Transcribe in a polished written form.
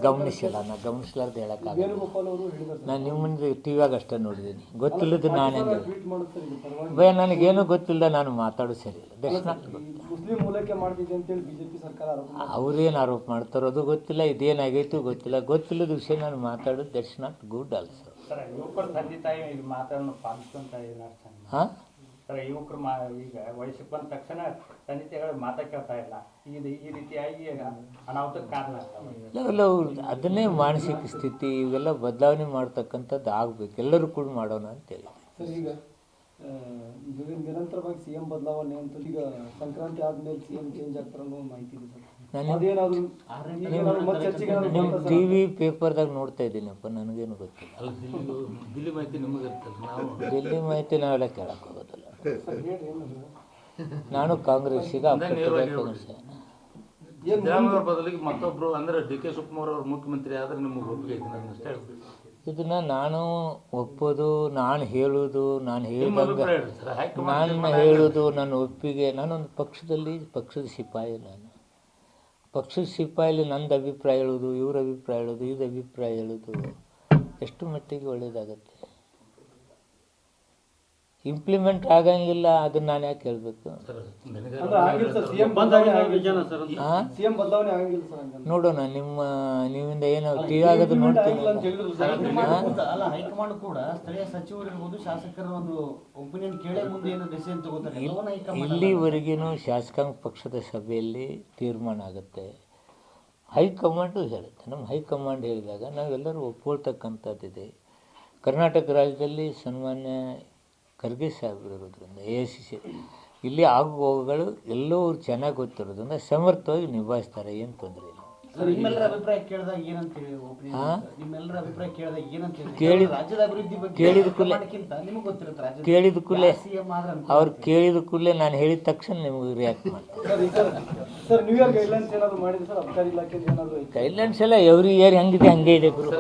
ಗಮನಿಸಿಲ್ಲ, ನಾನು ಗಮನಿಸಲಾರ್ದು ಹೇಳೋಕ್ಕಾಗಲ್ಲ. ನಾನು ನಿಮ್ಮ ಮುಂದೆ ಟಿ ವಿಯಾಗ ಅಷ್ಟೇ ನೋಡಿದ್ದೀನಿ, ಗೊತ್ತಿಲ್ಲದ ನಾನು ಹೆಂಗೆ ಭಯ, ನನಗೇನು ಗೊತ್ತಿಲ್ಲ, ನಾನು ಮಾತಾಡೋದು ಸರಿ ಇಲ್ಲ. ದಟ್ಸ್ ನಾಟ್ ಅವ್ರೇನು ಆರೋಪ ಮಾಡ್ತಾರೋ ಅದು ಗೊತ್ತಿಲ್ಲ, ಇದೇನಾಗೈತು ಗೊತ್ತಿಲ್ಲ, ಗೊತ್ತಿಲ್ಲದ ವಿಷಯ ನಾನು ಮಾತಾಡೋದು ದಟ್ಸ್ ನಾಟ್ ಗುಡ್ ಆಲ್ಸೋ. ಹಾಂ ಯುವಕರು ಈಗ ವಯಸ್ಸಿಗೆ ಬಂದ ತಕ್ಷಣ ತಂದೆ ತಾಯಿಗಳು ಮಾತಾ ಕೇಳ್ತಾ ಇಲ್ಲ, ಈ ರೀತಿಯಾಗಿ ಅನಾಹುತಕ್ಕೆ ಕಾರಣ ಇವೆಲ್ಲ ಅದನ್ನೇ ಮಾನಸಿಕ ಸ್ಥಿತಿ, ಇವೆಲ್ಲ ಬದಲಾವಣೆ ಮಾಡ್ತಕ್ಕಂಥದ್ದು ಆಗ್ಬೇಕು, ಎಲ್ಲರೂ ಕೂಡ ಮಾಡೋಣ ಅಂತೇಳಿ. ಈಗ ನಿರಂತರವಾಗಿ ಸಿಎಂ ಬದಲಾವಣೆ ಅಂತ ಈಗ ಸಂಕ್ರಾಂತಿ ಆದ್ಮೇಲೆ ಸಿಎಂ ಚೇಂಜ್ ಆಗ್ತಾರ ಅನ್ನೋ ಮಾಹಿತಿ ಇದೆ ಸರ್. ನಿಮ್ಮ ಟಿ ವಿ ಪೇಪರ್ದಾಗ ನೋಡ್ತಾ ಇದ್ದೀನಪ್ಪ, ನನಗೇನು ಗೊತ್ತಿಲ್ಲ. ದಿಲ್ಲಿ ಮಾಹಿತಿ ನಿಮಗೆ ಇರ್ತಲ್ಲ, ನಾವು ದಿಲ್ಲಿ ಮಾಹಿತಿ ನಾವೆಲ್ಲ ಕೇಳಕ್ಕೆ ಹೋಗೋದಿಲ್ಲ. ನಾನು ಕಾಂಗ್ರೆಸ್ಸಿಗೆ ಸಿದ್ದರಾಮಯ್ಯ ಬದಲಿಗೆ ಮತ್ತೊಬ್ರು ಅಂದ್ರೆ ಡಿ ಕೆ ಶಿವಕುಮಾರ್ ಅವರು ಮುಖ್ಯಮಂತ್ರಿ ಆದ್ರೆ ನಿಮಗೆ ಒಪ್ಪಿಗೆ ಐತೆ ನಾನು ಅಷ್ಟೇ. ಇದನ್ನ ನಾನು ಒಪ್ಪೋದು, ನಾನು ಹೇಳೋದು, ನಾನು ಹೇಳಿದಂಗೆ ನಾನು ಹೇಳೋದು ನನ್ನ ಒಪ್ಪಿಗೆ. ನಾನೊಂದು ಪಕ್ಷದ ಸಿಪಾಯಿ, ನಾನು ಪಕ್ಷದ ಸಿಪಾಯಲ್ಲಿ ನಂದು ಅಭಿಪ್ರಾಯ ಹೇಳೋದು, ಇವ್ರ ಅಭಿಪ್ರಾಯ ಹೇಳೋದು, ಇದು ಅಭಿಪ್ರಾಯ ಹೇಳೋದು ಎಷ್ಟು ಮಟ್ಟಿಗೆ ಒಳ್ಳೇದಾಗತ್ತೆ? ಇಂಪ್ಲಿಮೆಂಟ್ ಆಗಂಗಿಲ್ಲ, ಅದನ್ನ ನಾನು ಯಾಕೆ ಹೇಳ್ಬೇಕು? ನೋಡೋಣ, ನಿಮ್ಮಿಂದ ಏನೋ ಟಿವಿ ಆಗೋದು ನೋಡ್ತೀನಿ. ಹೈಕಮಾಂಡ್ ಕೂಡ ಸ್ಥಳೀಯ ಸಚಿವರು ಇರ್ಬೋದು, ಶಾಸಕರ ಒಂದು ಒಪಿನಿಯನ್ ಕೇಳೇ ಮುಂದೆ ಏನು ಡಿಸಿಷನ್ ತಗೋತಾರೆ. ಇಲ್ಲಿವರೆಗಿನೂ ಶಾಸಕಾಂಗ ಪಕ್ಷದ ಸಭೆಯಲ್ಲಿ ತೀರ್ಮಾನ ಆಗುತ್ತೆ, ಹೈಕಮಾಂಡು ಹೇಳುತ್ತೆ. ನಮ್ಮ ಹೈಕಮಾಂಡ್ ಹೇಳಿದಾಗ ನಾವೆಲ್ಲರೂ ಒಪ್ಕೊಳ್ತಕ್ಕಂಥದ್ದಿದೆ. ಕರ್ನಾಟಕ ರಾಜ್ಯದಲ್ಲಿ ಸನ್ಮಾನ್ಯ ಖರ್ಗೆ ಸಾಹೇಬರು ಇರೋದ್ರಿಂದ AICC ಇಲ್ಲಿ ಆಗುವವುಗಳು ಎಲ್ಲೋ ಚೆನ್ನಾಗಿ ಗೊತ್ತಿರೋದ್ರಿಂದ ಸಮರ್ಥವಾಗಿ ನಿಭಾಯಿಸ್ತಾರೆ, ಏನು ತೊಂದರೆ ಇಲ್ಲ. ನಿಮ್ಮೆಲ್ಲರ ಅಭಿಪ್ರಾಯ ಕೇಳಿದಾಗ ಏನಂತ ಕೇಳಿದ ಕೂಡಲೇ ಅವ್ರು ಕೇಳಿದ ಕೂಡಲೇ ನಾನು ಹೇಳಿದ ತಕ್ಷಣ ನಿಮಗೆ ರಿಯಾಕ್ಟ್ ಮಾಡ್ತಾರೆ. ಗೈಡ್ಲೈನ್ಸ್ ಎಲ್ಲ ಎವ್ರಿ ಇಯರ್ ಹೆಂಗಿದೆ ಹಂಗೆ ಇದೆ ಗುರು.